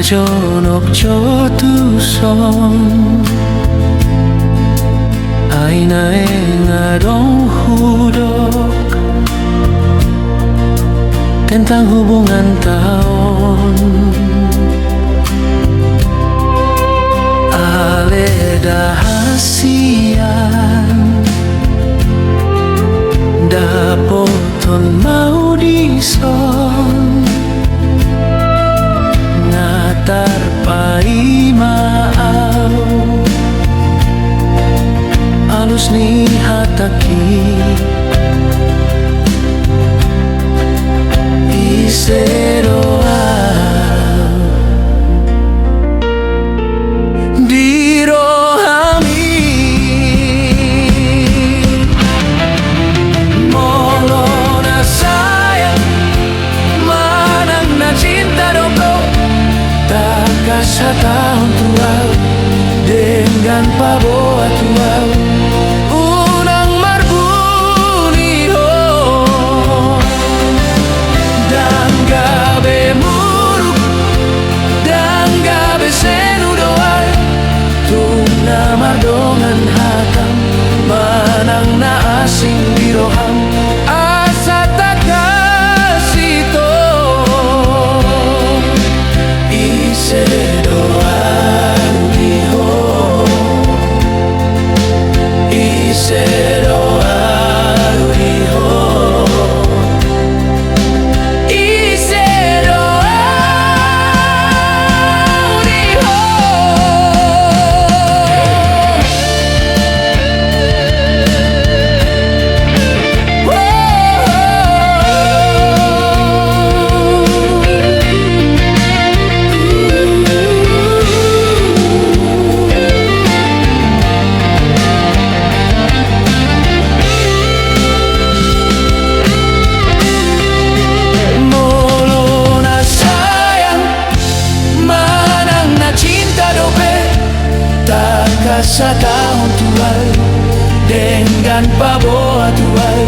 Jonok jotuson aina ngadong hudok tentang hubungan tahun aleda hasian dapoton mau dison tarpai maau alus ni hataki iseroa dirohami molona sayang manang na cinta doko setahun tua dengan paboa tua unang marbuni ho dan gabe muruk dan gabe senu doa tuna mardongan hatam manang na asing biroham asa tak kasih to setahun tuai dengan paboa tuai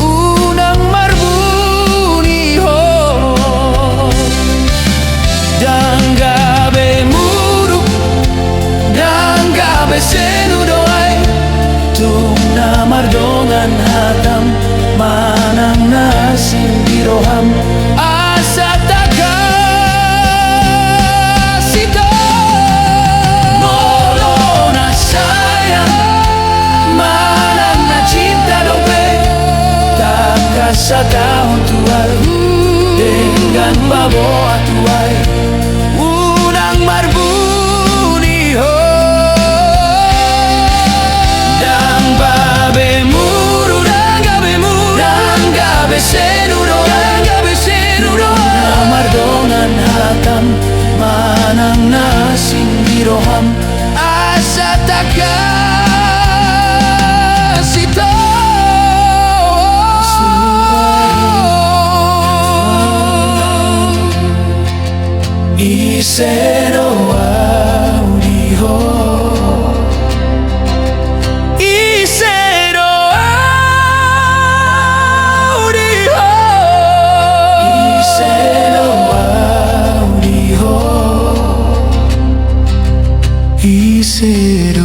unang marbuni ho dan gabe muruk dan gabe senu doai tuna mardongan hatam manang nasim biroham asa setahun tuai dengan paboa tuai unang marbuni ho dan babe muru dan gabe senu mardongan hatam manang nasing biroham asa takasih to Iseroa uriho Iseroa uriho Iseroa uriho Iseroa